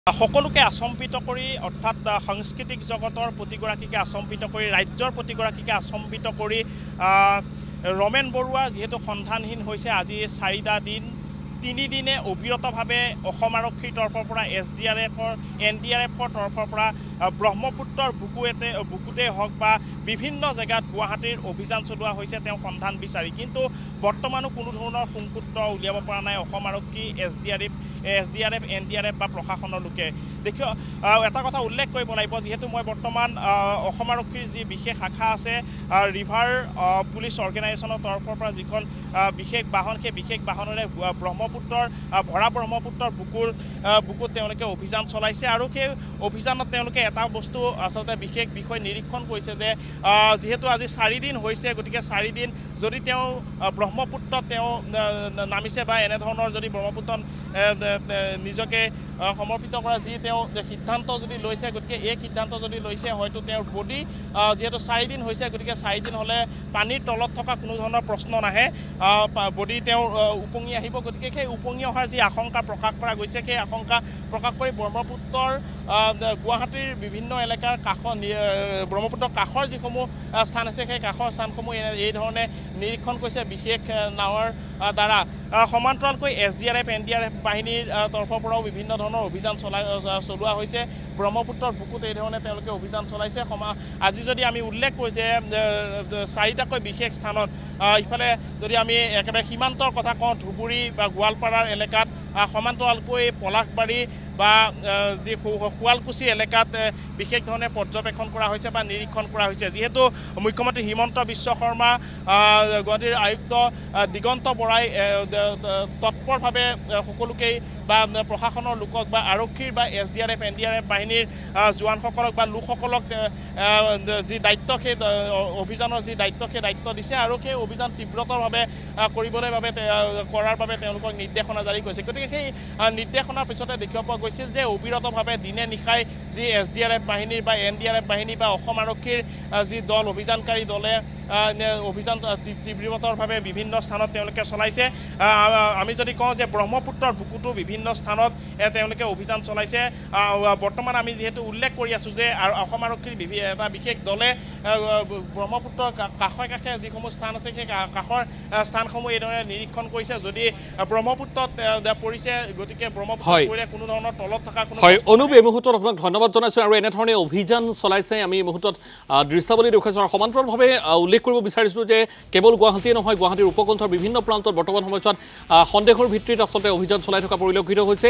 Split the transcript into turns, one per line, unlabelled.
সকলোকে আচম্বিত কৰি অৰ্থাৎ সাংস্কৃতিক জগতৰ প্ৰতিগৰাকীকে আচম্বিত কৰি ৰাজ্যৰ প্ৰতিগৰাকীকে আচম্বিত কৰি ৰমেন বৰুৱা যিহেতু সন্ধানহীন হৈছে আজি 4টা দিন 3 দিনে অবিৰতভাৱে অসম আৰক্ষীৰ তৰফৰ পৰা SDRFৰ NDRFৰ তৰফৰ পৰা ব্ৰহ্মপুত্ৰৰ বুকুতে হওক বা বিভিন্ন জেগাত গুৱাহাটীৰ অভিযান চলোৱা হৈছে তেওঁ সন্ধান বিচাৰি কিন্তু বৰ্তমানো কোনো ধৰণৰ সংসূত্ৰ উলিয়াব পৰা নাই অসম আৰক্ষী SDRF NDRF বা প্ৰশাসনৰ লোকে দেখো এটা কথা উল্লেখ কৰিব লাগিব যেহেতু মই বৰ্তমান অসম আৰক্ষীৰ যি বিশেষ শাখা আছে ৰিভাৰ পুলিচ অৰ্গেনাইজেশ্যনৰ তৰফৰ পৰা যিখন বিশেষ বাহন সেই বিশেষ বাহনেৰে ব্ৰহ্মপুত্ৰৰ ভৰা ব্ৰহ্মপুত্ৰৰ বুকুত তেওঁলোকে অভিযান চলাইছে আৰু সেই অভিযানত তেওঁলোকে এটা বস্তু আচলতে বিশেষ বিষয় নিৰীক্ষণ কৰিছে যে যেহেতু আজি 4 দিন হৈছে গতিকে 4 দিন যদি তেওঁ ব্ৰহ্মপুত্ৰত তেওঁ নামিছে বা এনে ধৰণৰ যদি ব্ৰহ্মপুত্ৰত নিজকে সমৰ্পিত কৰা যি তেওঁ সিদ্ধান্ত যদি লৈছে গতিকে এই সিদ্ধান্ত যদি লৈছে হয়তো তেওঁৰ বডি যেহেতু 4 দিন হৈছে গতিকে 4 দিন হ'লে পানীৰ তলত থকা কোনো ধৰণৰ প্ৰশ্ন নাহে বডি তেওঁ উপঙি আহিব গতিকে সেই উপঙি অহাৰ যি আশংকা প্ৰকাশ কৰা গৈছে সেই আশংকা প্ৰকাশ কৰি ব্ৰহ্মপুত্ৰৰ গুৱাহাটীৰ বিভিন্ন এলেকাৰ ব্ৰহ্মপুত্ৰৰ কাষৰ যিসমূহ স্থান আছে সেই কাষৰ স্থানসমূহ এই ধৰণে নিৰীক্ষণ কৰিছে বিশেষ নাৱৰ দ্বাৰা সমান্তৰালকৈ SDRF NDRF বাহিনীৰ তৰফৰ পৰাও বিভিন্ন ধৰণৰ অভিযান চলোৱা হৈছে ব্ৰহ্মপুত্ৰৰ বুকুত এই ধৰণে তেওঁলোকে অভিযান চলাইছে আজি যদি আমি উল্লেখ কৰোঁ যে 4টাকৈ বিশেষ স্থানত ইফালে যদি আমি একেবাৰে সীমান্তৰ কথা কওঁ ধুবুৰী বা গোৱালপাৰাৰ এলেকাত সমান্তৰালকৈ পলাশবাৰী বা যি শুৱালকুছি এলেকাত বিশেষ ধৰণে পৰ্যবেক্ষণ কৰা হৈছে বা নিৰীক্ষণ কৰা হৈছে যেহেতু মুখ্যমন্ত্ৰী হিমন্ত বিশ্ব শৰ্মা গুৱাহাটীৰ আয়ুক্ত দিগন্ত বৰাই তৎপৰভাৱে সকলোকেই বা প্ৰশাসনৰ লোকক বা আৰক্ষীৰ বা SDRF NDRF বাহিনীৰ জোৱানসকলক বা লোকসকলক যি দায়িত্ব সেই অভিযানৰ যি দায়িত্ব সেই দায়িত্ব দিছে আৰু সেই অভিযান তীব্ৰতৰভাৱে কৰাৰ বাবে তেওঁলোকক নিৰ্দেশনা জাৰি কৰিছে গতিকে সেই নিৰ্দেশনাৰ পিছতে দেখিব পোৱা গৈছিল যে অবিৰতভাৱে দিনে নিশাই যি SDRF বাহিনীৰ বা NDRF বাহিনী বা অসম আৰক্ষীৰ যি দল অভিযানকাৰী দলে অভিযান তীব্ৰতৰভাৱে বিভিন্ন স্থানত তেওঁলোকে চলাইছে আমি যদি কওঁ যে ব্ৰহ্মপুত্ৰৰ বুকুতো বিভিন্ন স্থানত তেওঁলোকে অভিযান চলাইছে বৰ্তমান আমি যেহেতু উল্লেখ কৰি আছোঁ যে অসম আৰক্ষীৰ এটা বিশেষ দলে ব্ৰহ্মপুত্ৰৰ কাষে যিসমূহ স্থান আছে সেই কাষৰ স্থানসমূহ এইদৰে নিৰীক্ষণ কৰিছে যদি ব্ৰহ্মপুত্ৰত পৰিছে গতিকে ব্ৰহ্মপুত্ৰত পৰিলে কোনো ধৰণৰ তলত থকা কোনো
অনুপ এই মুহূৰ্তত আপোনাক ধন্যবাদ জনাইছোঁ আৰু এনেধৰণে অভিযান চলাইছে আমি এই মুহূৰ্তত দৃশ্যাৱলী দেখুৱাইছোঁ আৰু সমান্তৰালভাৱে উল্লেখ কৰিব বিচাৰিছোঁ যে কেৱল গুৱাহাটীয়ে নহয় গুৱাহাটীৰ উপকণ্ঠৰ বিভিন্ন প্ৰান্তত বৰ্তমান সময়ছোৱাত সন্দেহৰ ভিত্তিত আচলতে অভিযান চলাই থকা পৰিলক্ষিত হৈছে